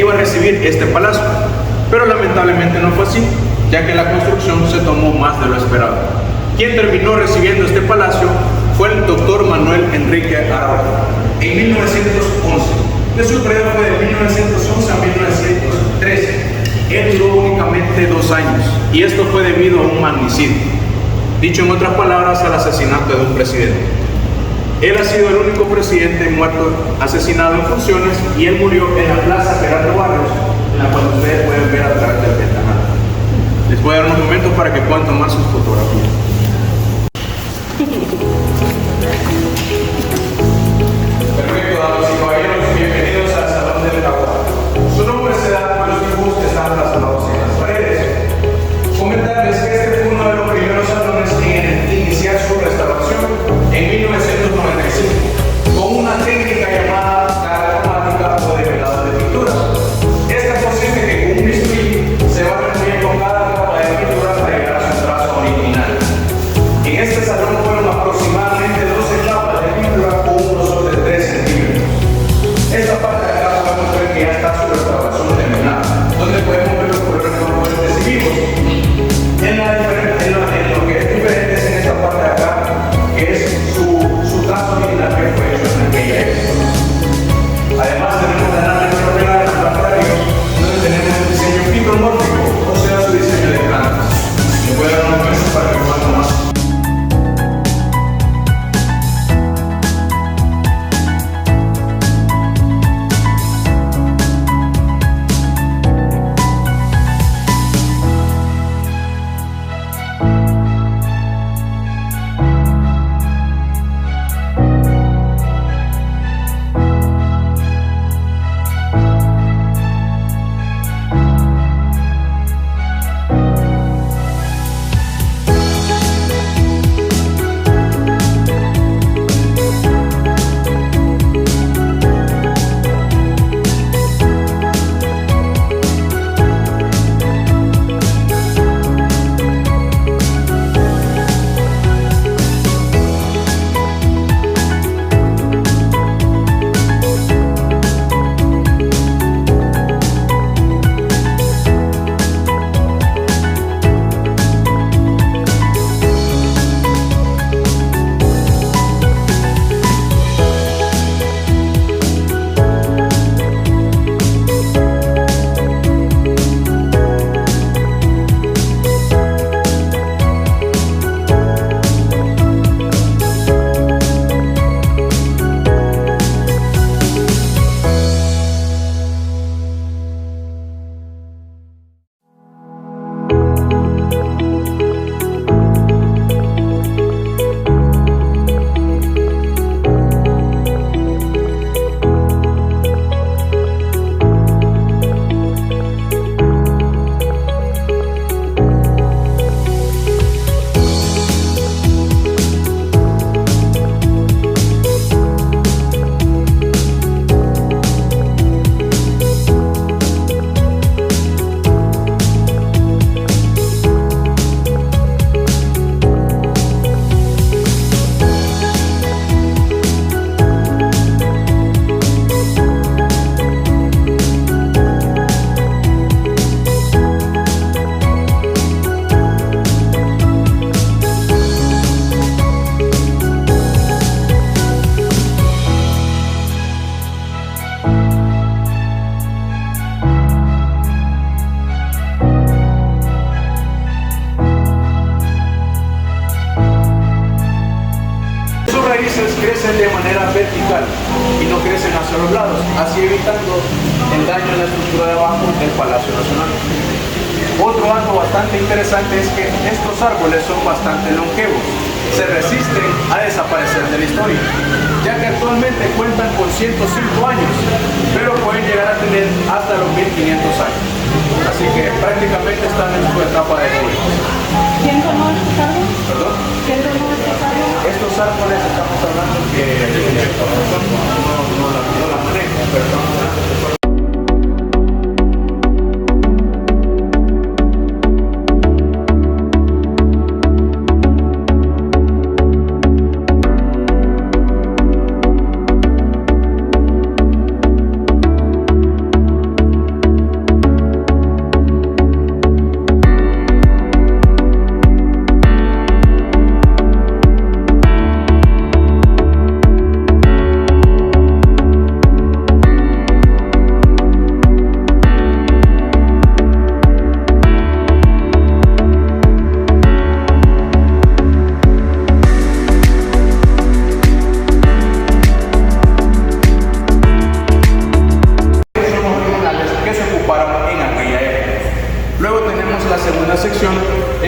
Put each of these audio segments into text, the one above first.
iba a recibir este palacio, pero lamentablemente no fue así, ya que la construcción se tomó más de lo esperado. Quien terminó recibiendo este palacio fue el doctor Manuel Enrique Araujo en 1911. De su periodo fue de 1911 a 1913. Él duró únicamente 2 años y esto fue debido a un magnicidio. Dicho en otras palabras, al asesinato de un presidente. Él ha sido el único presidente muerto, asesinado en funciones, y él murió en la Plaza Gerardo Barrios, en la cual ustedes pueden ver a través del ventanal. Les voy a dar unos momentos para que puedan tomar sus fotografías. Perfecto, damas y caballeros, bienvenidos al Salón del Jaguar. Su nombre se da por los dibujos que están plasmados en las paredes. Comentarles que este fue uno de los primeros salones en iniciar su restauración en 1995, con una técnica llamada cara cromática o develado de pinturas. Esta consiste que con un bisturí se va removiendo cada capa de pintura para llegar a su trazo original. En este salón fueron aproximadamente 12 capas de pintura con un grosor de 3 centímetros. Esta parte de acá podemos ver que ya está su restauración terminada, donde podemos ver los colores más fuertes y vivos. En lo que es diferente es en esta parte de acá, que es su trazo original que fue hecho en aquella época. Además tenemos la nave propiedad de los laboratorios, donde tenemos el diseño fibromórfico, o sea, su diseño de plantas. Les voy a dar unos meses para que puedan tomar. Crecen de manera vertical y no crecen hacia los lados, así evitando el daño en la estructura de abajo del Palacio Nacional. Otro dato bastante interesante es que estos árboles son bastante longevos, se resisten a desaparecer de la historia, ya que actualmente cuentan con 105 años, pero pueden llegar a tener hasta los 1500 años. Así que prácticamente están en su etapa de vida. ¿Quién tomó estos árboles? ¿Perdón? ¿Quién tomó estos árboles? Estos árboles estamos hablando que no la manejan, pero estamos hablando de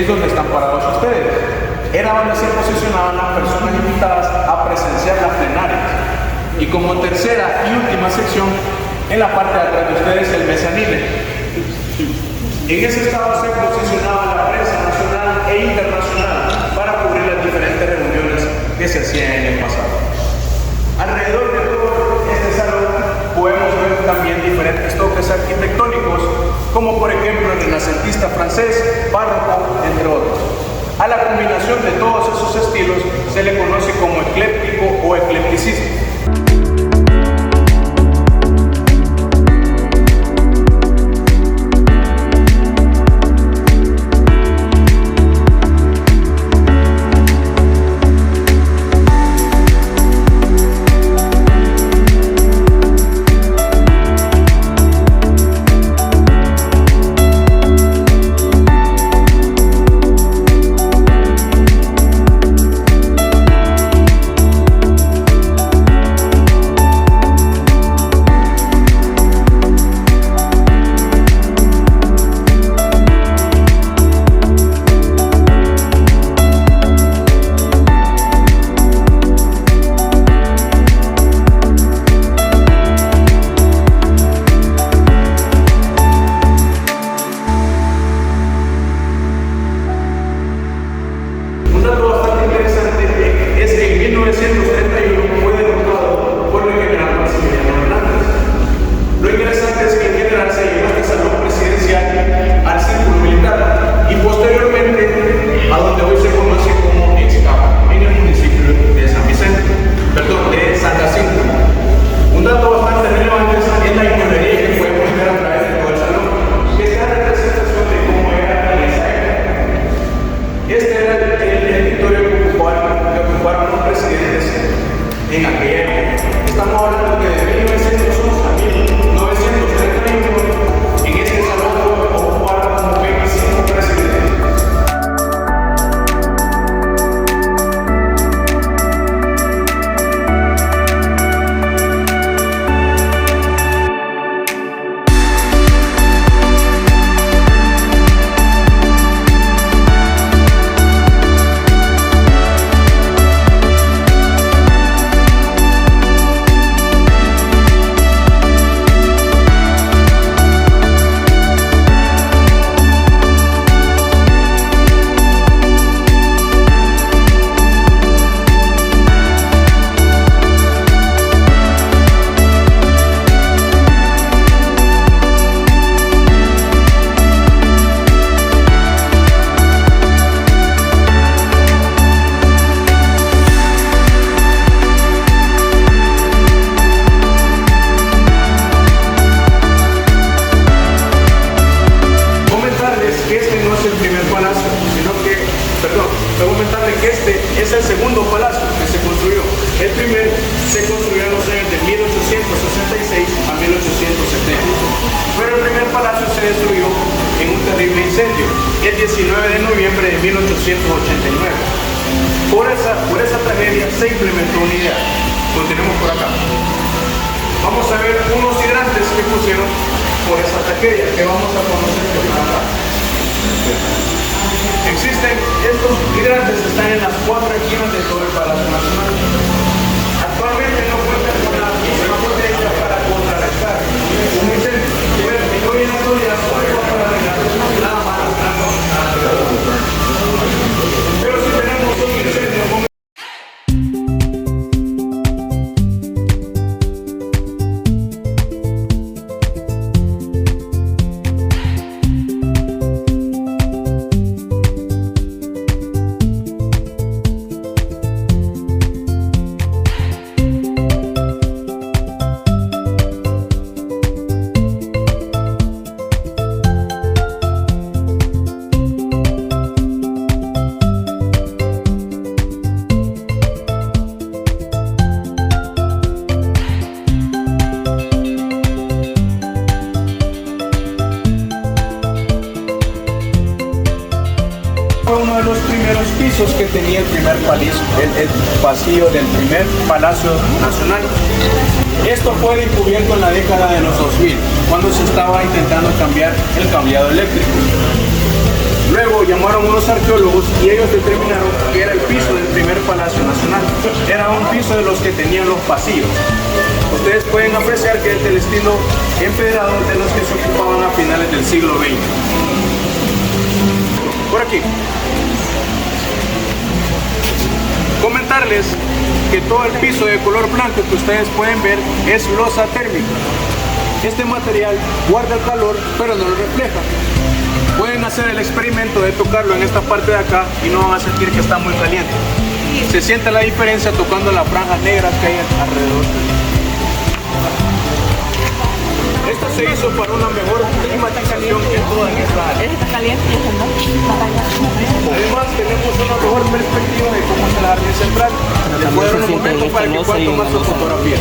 es donde están parados ustedes. Era donde se posicionaban las personas invitadas a presenciar las plenarias. Y como tercera y última sección, en la parte de atrás de ustedes, el mezanine. En ese estado se posicionaba la prensa nacional e internacional para cubrir las diferentes reuniones que se hacían en el pasado. Alrededor de todo este salón podemos ver también diferentes toques arquitectónicos, como por ejemplo el renacentista francés, barroco, entre otros. A la combinación de todos esos estilos se le conoce como ecléctico o eclecticismo. Es el segundo palacio que se construyó. El primero se construyó en los años de 1866 a 1870. Pero el primer palacio se destruyó en un terrible incendio el 19 de noviembre de 1889. Por esa tragedia se implementó una idea. Continuemos por acá. Vamos a ver unos hidrantes que pusieron por esa tragedia que vamos a conocer por acá. Existen estos hidrantes, están en las 4 esquinas de todo el Palacio Nacional. Actualmente no cuentan con la misma potencia para contrarrestar un incendio. Pero hoy en la actualidad podemos para arreglar nada más. Pero si tenemos un incendio con uno de los primeros pisos que tenía el primer pasillo del primer Palacio Nacional. Esto fue descubierto en la década de los 2000, cuando se estaba intentando cambiar el cableado eléctrico. Luego llamaron unos arqueólogos y ellos determinaron que era el piso del primer Palacio Nacional. Era un piso de los que tenían los pasillos. Ustedes pueden apreciar que es del estilo empedrado de los que se ocupaban a finales del siglo XX. Por aquí. Comentarles que todo el piso de color blanco que ustedes pueden ver es losa térmica. Este material guarda el calor, pero no lo refleja. Pueden hacer el experimento de tocarlo en esta parte de acá y no van a sentir que está muy caliente. Se siente la diferencia tocando las franjas negras que hay alrededor. Esto se hizo para una mejor climatización en toda esta área. Está caliente y está Además, tenemos una mejor perspectiva de cómo es el jardín central. Les voy a dar un momento para que puedan tomar su fotografía.